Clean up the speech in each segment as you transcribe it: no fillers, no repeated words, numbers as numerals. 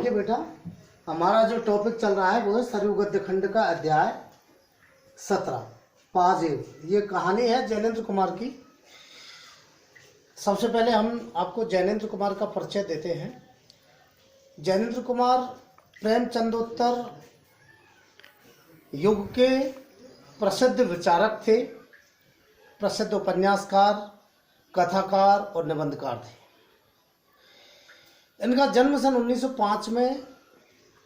देखिए बेटा, हमारा जो टॉपिक चल रहा है वो है सरयू गद्य खंड का अध्याय 17 पाजेव। ये कहानी है जैनेन्द्र कुमार की। सबसे पहले हम आपको जैनेन्द्र कुमार का परिचय देते हैं। जैनेन्द्र कुमार प्रेमचंदोत्तर युग के प्रसिद्ध विचारक थे, प्रसिद्ध उपन्यासकार, कथाकार और निबंधकार थे। इनका जन्म सन 1905 में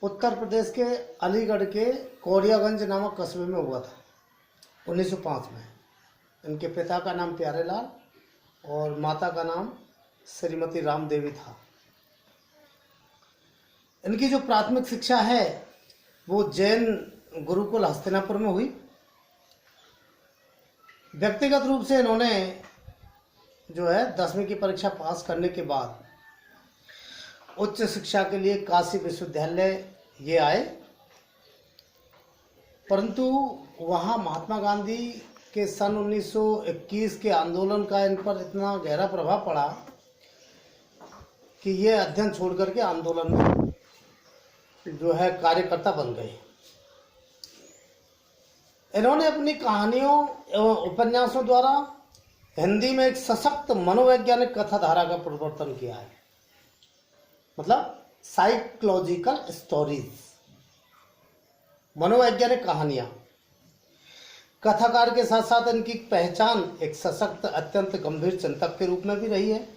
उत्तर प्रदेश के अलीगढ़ के कोरियागंज नामक कस्बे में हुआ था। 1905 में इनके पिता का नाम प्यारेलाल और माता का नाम श्रीमती राम देवी था। इनकी जो प्राथमिक शिक्षा है वो जैन गुरुकुल हस्तिनापुर में हुई। व्यक्तिगत रूप से इन्होंने जो है 10वीं की परीक्षा पास करने के बाद उच्च शिक्षा के लिए काशी विश्वविद्यालय ये आए, परंतु वहाँ महात्मा गांधी के सन 1921 के आंदोलन का इन पर इतना गहरा प्रभाव पड़ा कि ये अध्ययन छोड़ करके आंदोलन में जो है कार्यकर्ता बन गए। इन्होंने अपनी कहानियों एवं उपन्यासों द्वारा हिंदी में एक सशक्त मनोवैज्ञानिक कथा धारा का प्रवर्तन किया है, मतलब साइकोलॉजिकल स्टोरीज, मनोवैज्ञानिक कहानियां। कथाकार के साथ साथ इनकी पहचान एक सशक्त अत्यंत गंभीर चिंतक के रूप में भी रही है।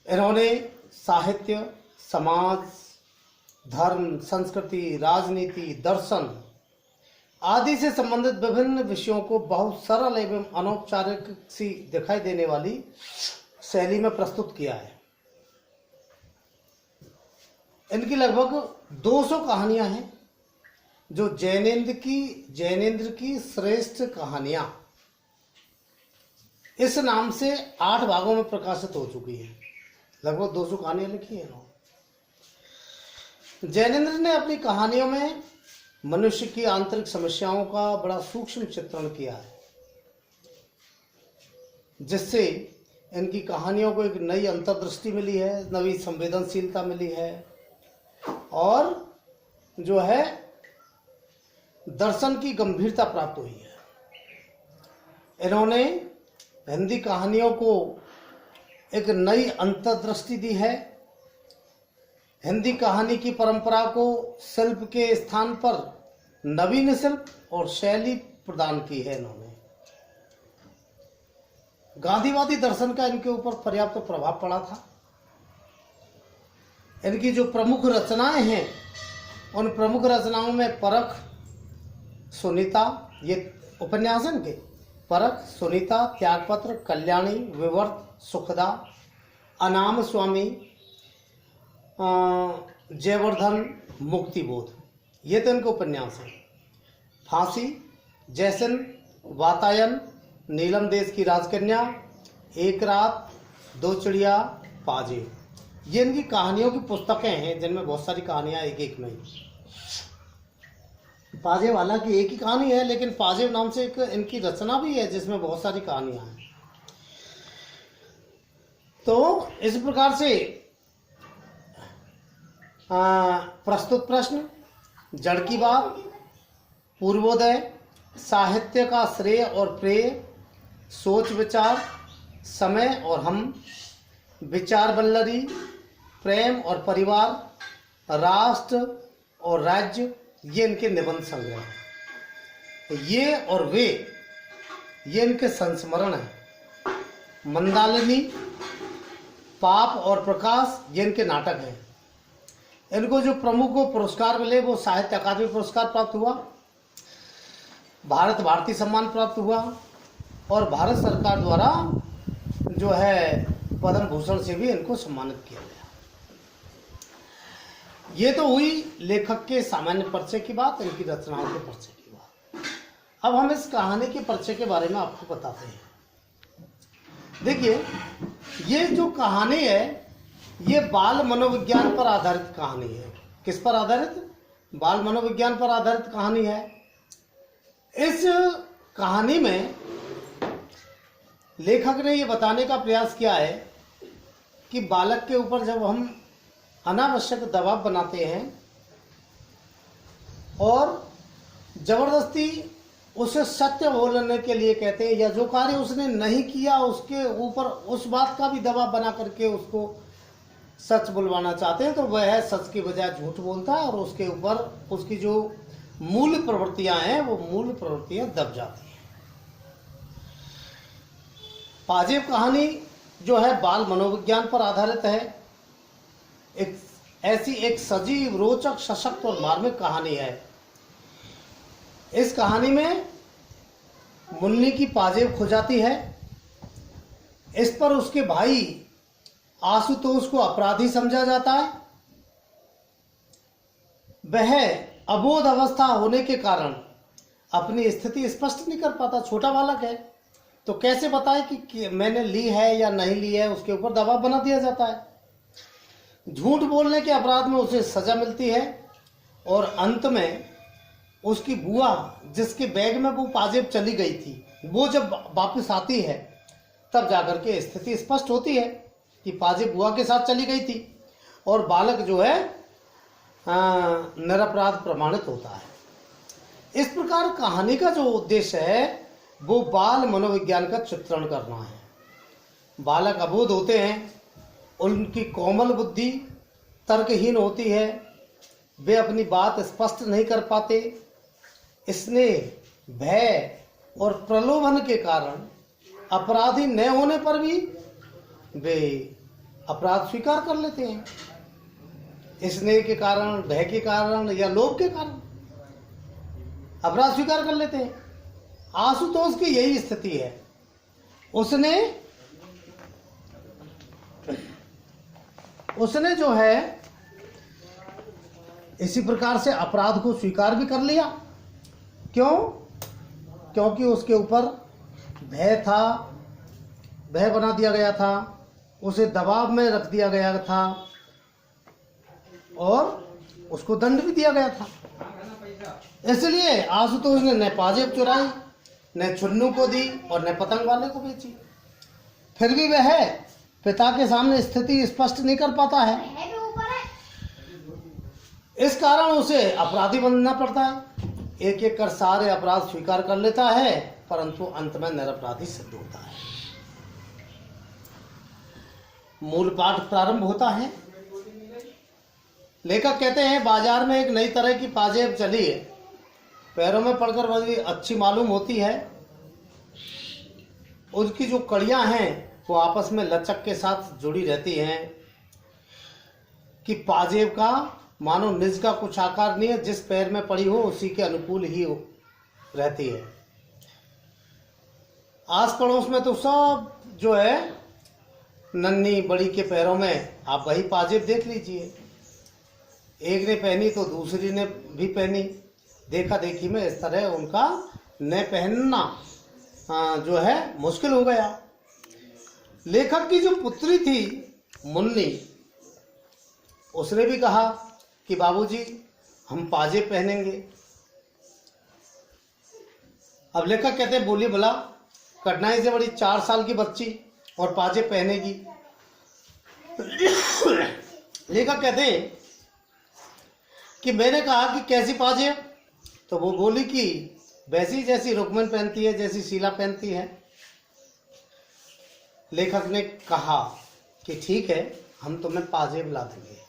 इन्होंने साहित्य, समाज, धर्म, संस्कृति, राजनीति, दर्शन आदि से संबंधित विभिन्न विषयों को बहुत सरल एवं अनौपचारिक सी दिखाई देने वाली शैली में प्रस्तुत किया है। इनकी लगभग 200 कहानियां हैं जो जैनेन्द्र की श्रेष्ठ कहानियां इस नाम से 8 भागों में प्रकाशित हो चुकी है। लगभग 200 कहानियां लिखी है इन्होंने। जैनेन्द्र ने अपनी कहानियों में मनुष्य की आंतरिक समस्याओं का बड़ा सूक्ष्म चित्रण किया है, जिससे इनकी कहानियों को एक नई अंतर्दृष्टि मिली है, नई संवेदनशीलता मिली है और जो है दर्शन की गंभीरता प्राप्त हुई है। इन्होंने हिंदी कहानियों को एक नई अंतर्दृष्टि दी है। हिंदी कहानी की परंपरा को शिल्प के स्थान पर नवीन शिल्प और शैली प्रदान की है इन्होंने। गांधीवादी दर्शन का इनके ऊपर पर्याप्त प्रभाव पड़ा था। इनकी जो प्रमुख रचनाएं हैं उन प्रमुख रचनाओं में परख, सुनीता, ये उपन्यास इनके परख, सुनीता, त्यागपत्र, कल्याणी, विवर्त, सुखदा, अनाम स्वामी, जयवर्धन, मुक्तिबोध, ये तो इनके उपन्यास हैं। फांसी, जैसन, वातायन, नीलम देश की राजकन्या, एक रात, दो चिड़िया, पाजेव, ये इनकी कहानियों की पुस्तकें हैं जिनमें बहुत सारी कहानियां एक में। पाजेव हालांकि एक ही कहानी है, लेकिन पाजेव नाम से एक इनकी रचना भी है जिसमें बहुत सारी कहानियां हैं। तो इस प्रकार से प्रस्तुत प्रश्न, जड़ की बात, पूर्वोदय, साहित्य का श्रेय और प्रेय, सोच विचार, समय और हम, विचार बल्लरी, प्रेम और परिवार, राष्ट्र और राज्य, ये इनके निबंध संग्रह। ये और वे, ये इनके संस्मरण हैं। मंदालिनी, पाप और प्रकाश, ये इनके नाटक हैं। इनको जो प्रमुख पुरस्कार मिले वो साहित्य अकादमी पुरस्कार प्राप्त हुआ, भारत भारती सम्मान प्राप्त हुआ और भारत सरकार द्वारा जो है पद्म भूषण से भी इनको सम्मानित किया गया। ये तो हुई लेखक के सामान्य परिचय की बात, इनकी रचनाओं के परिचय की बात। अब हम इस कहानी के परिचय के बारे में आपको बताते हैं। देखिए, ये जो कहानी है ये बाल मनोविज्ञान पर आधारित कहानी है। किस पर आधारित? बाल मनोविज्ञान पर आधारित कहानी है। इस कहानी में लेखक ने ये बताने का प्रयास किया है कि बालक के ऊपर जब हम अनावश्यक दबाव बनाते हैं और जबरदस्ती उसे सत्य बोलने के लिए कहते हैं, या जो कार्य उसने नहीं किया उसके ऊपर उस बात का भी दबाव बना करके उसको सच बुलवाना चाहते हैं, तो वह सच की बजाय झूठ बोलता है और उसके ऊपर उसकी जो मूल प्रवृत्तियां हैं वो मूल प्रवृत्तियां दब जाती हैं। पाजेब कहानी जो है बाल मनोविज्ञान पर आधारित है। ऐसी सजीव, रोचक, सशक्त और मार्मिक कहानी है। इस कहानी में मुन्नी की पाजेब खो जाती है। इस पर उसके भाई आशुतोष को अपराधी समझा जाता है। वह अबोध अवस्था होने के कारण अपनी स्थिति स्पष्ट नहीं कर पाता। छोटा बालक है तो कैसे बताए कि मैंने ली है या नहीं ली है, उसके ऊपर दबाव बना दिया जाता है। झूठ बोलने के अपराध में उसे सजा मिलती है और अंत में उसकी बुआ, जिसके बैग में वो पाजेब चली गई थी, वो जब वापस आती है तब जाकर के स्थिति स्पष्ट होती है कि पाजेब बुआ के साथ चली गई थी और बालक जो है निरपराध प्रमाणित होता है। इस प्रकार कहानी का जो उद्देश्य है वो बाल मनोविज्ञान का चित्रण करना है। बालक अबोध होते हैं, उनकी कोमल बुद्धि तर्कहीन होती है, वे अपनी बात स्पष्ट नहीं कर पाते। स्नेह, भय और प्रलोभन के कारण अपराधी न होने पर भी वे अपराध स्वीकार कर लेते हैं। स्नेह के कारण, भय के कारण या लोभ के कारण अपराध स्वीकार कर लेते हैं। आशुतोष की यही स्थिति है। उसने जो है इसी प्रकार से अपराध को स्वीकार भी कर लिया। क्यों? क्योंकि उसके ऊपर भय था, भय बना दिया गया था, उसे दबाव में रख दिया गया था और उसको दंड भी दिया गया था। इसलिए आशुतोष ने न पाजेब चुराई, न चुन्नू को दी और न पतंग वाले को बेची। फिर भी वह पिता के सामने स्थिति स्पष्ट नहीं कर पाता है। इस कारण उसे अपराधी बनना पड़ता है। एक एक कर सारे अपराध स्वीकार कर लेता है, परंतु अंत में निरपराधी सिद्ध होता है। मूल पाठ प्रारंभ होता है। लेखक कहते हैं, बाजार में एक नई तरह की पाजेब चली है, पैरों में पड़कर बड़ी अच्छी मालूम होती है। उसकी जो कड़ियां हैं वो आपस में लचक के साथ जुड़ी रहती हैं कि पाजेब का मानो निज का कुछ आकार नहीं है, जिस पैर में पड़ी हो उसी के अनुकूल ही रहती है। आस पड़ोस में तो सब जो है नन्ही बड़ी के पैरों में आप वही पाजेब देख लीजिए। एक ने पहनी तो दूसरी ने भी पहनी, देखा देखी में इस तरह उनका न पहनना जो है मुश्किल हो गया। लेखक की जो पुत्री थी मुन्नी, उसने भी कहा कि बाबूजी हम पाजेब पहनेंगे। अब लेखक कहते हैं, बोली भला कठिनाई से बड़ी 4 साल की बच्ची और पाजेब पहनेगी। लेखक कहते हैं कि मैंने कहा कि कैसी पाजेब, तो वो बोली कि वैसी जैसी रुक्मन पहनती है, जैसी शीला पहनती है। लेखक ने कहा कि ठीक है, हम तुम्हें पाजेब ला देंगे।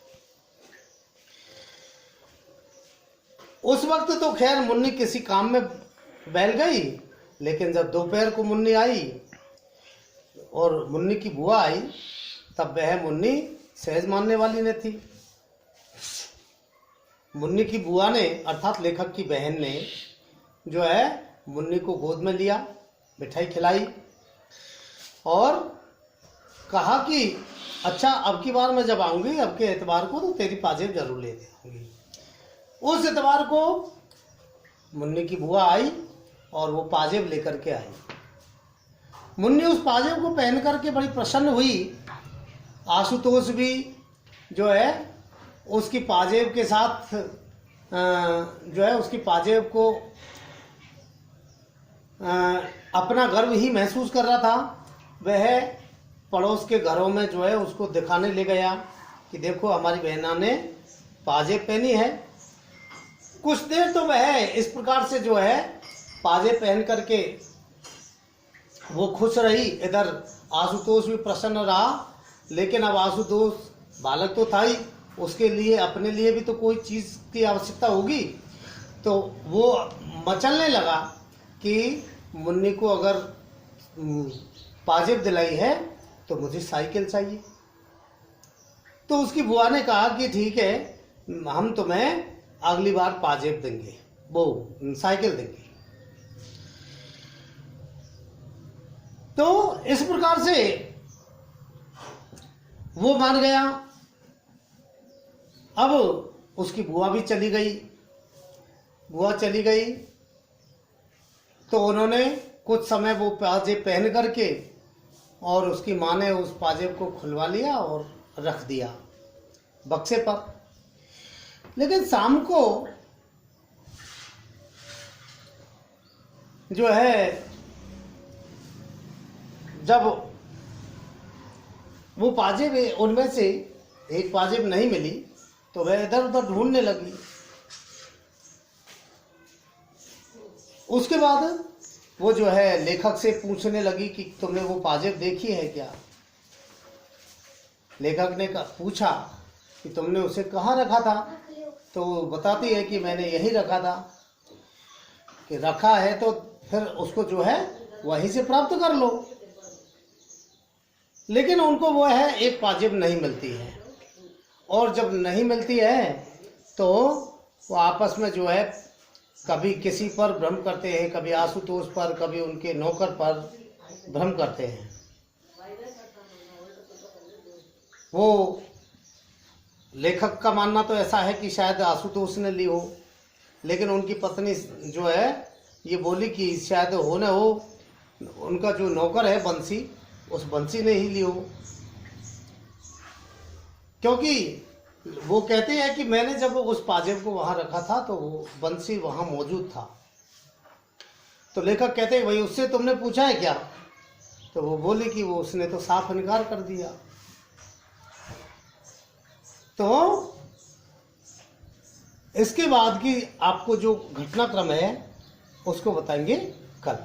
उस वक्त तो खैर मुन्नी किसी काम में बैल गई, लेकिन जब दोपहर को मुन्नी आई और मुन्नी की बुआ आई, तब वह मुन्नी सहज मानने वाली न थी। मुन्नी की बुआ ने अर्थात लेखक की बहन ने जो है मुन्नी को गोद में लिया, मिठाई खिलाई और कहा कि अच्छा अब की बार मैं जब आऊंगी, अब के एतबार को तो तेरी पाजेब जरूर ले आऊंगी। उस एतबार को मुन्नी की बुआ आई और वो पाजेब लेकर के आई। मुन्नी उस पाजेब को पहन करके बड़ी प्रसन्न हुई। आशुतोष भी जो है उसकी पाजेब के साथ जो है उसकी पाजेब को अपना गर्व ही महसूस कर रहा था। वह पड़ोस के घरों में जो है उसको दिखाने ले गया कि देखो हमारी बहना ने पाजेब पहनी है। कुछ देर तो वह इस प्रकार से जो है पाजेब पहन करके वो खुश रही। इधर आशुतोष भी प्रसन्न रहा, लेकिन अब आशुतोष बालक तो था ही, उसके लिए अपने लिए भी तो कोई चीज़ की आवश्यकता होगी। तो वो मचलने लगा कि मुन्नी को अगर पाजेब दिलाई है तो मुझे साइकिल चाहिए। तो उसकी बुआ ने कहा कि ठीक है, हम तुम्हें अगली बार पाजेब देंगे, वो साइकिल देंगे। तो इस प्रकार से वो मान गया। अब उसकी बुआ भी चली गई। बुआ चली गई तो उन्होंने कुछ समय वो पाजेब पहन करके और उसकी माँ ने उस पाजेब को खुलवा लिया और रख दिया बक्से पर। लेकिन शाम को जो है जब वो पाजेब उनमें से एक पाजेब नहीं मिली तो वह इधर उधर ढूंढने लगी। उसके बाद वो जो है लेखक से पूछने लगी कि तुमने वो पाजेब देखी है क्या। लेखक ने पूछा कि तुमने उसे कहाँ रखा था, तो वो बताती है कि मैंने यहीं रखा था। कि रखा है तो फिर उसको जो है वहीं से प्राप्त कर लो। लेकिन उनको वो है एक पाजेब नहीं मिलती है, और जब नहीं मिलती है तो वो आपस में जो है कभी किसी पर भ्रम करते हैं, कभी आशुतोष पर, कभी उनके नौकर पर भ्रम करते हैं। वो लेखक का मानना तो ऐसा है कि शायद आशुतोष ने ली हो, लेकिन उनकी पत्नी जो है ये बोली कि शायद हो न हो उनका जो नौकर है बंसी, उस बंसी ने ही ली हो। क्योंकि वो कहते हैं कि मैंने जब उस पाजेब को वहाँ रखा था तो वो बंसी वहाँ मौजूद था। तो लेखक कहते हैं भाई उससे तुमने पूछा है क्या। तो वो बोली कि वो उसने तो साफ इनकार कर दिया। तो इसके बाद की आपको जो घटनाक्रम है उसको बताएंगे कल।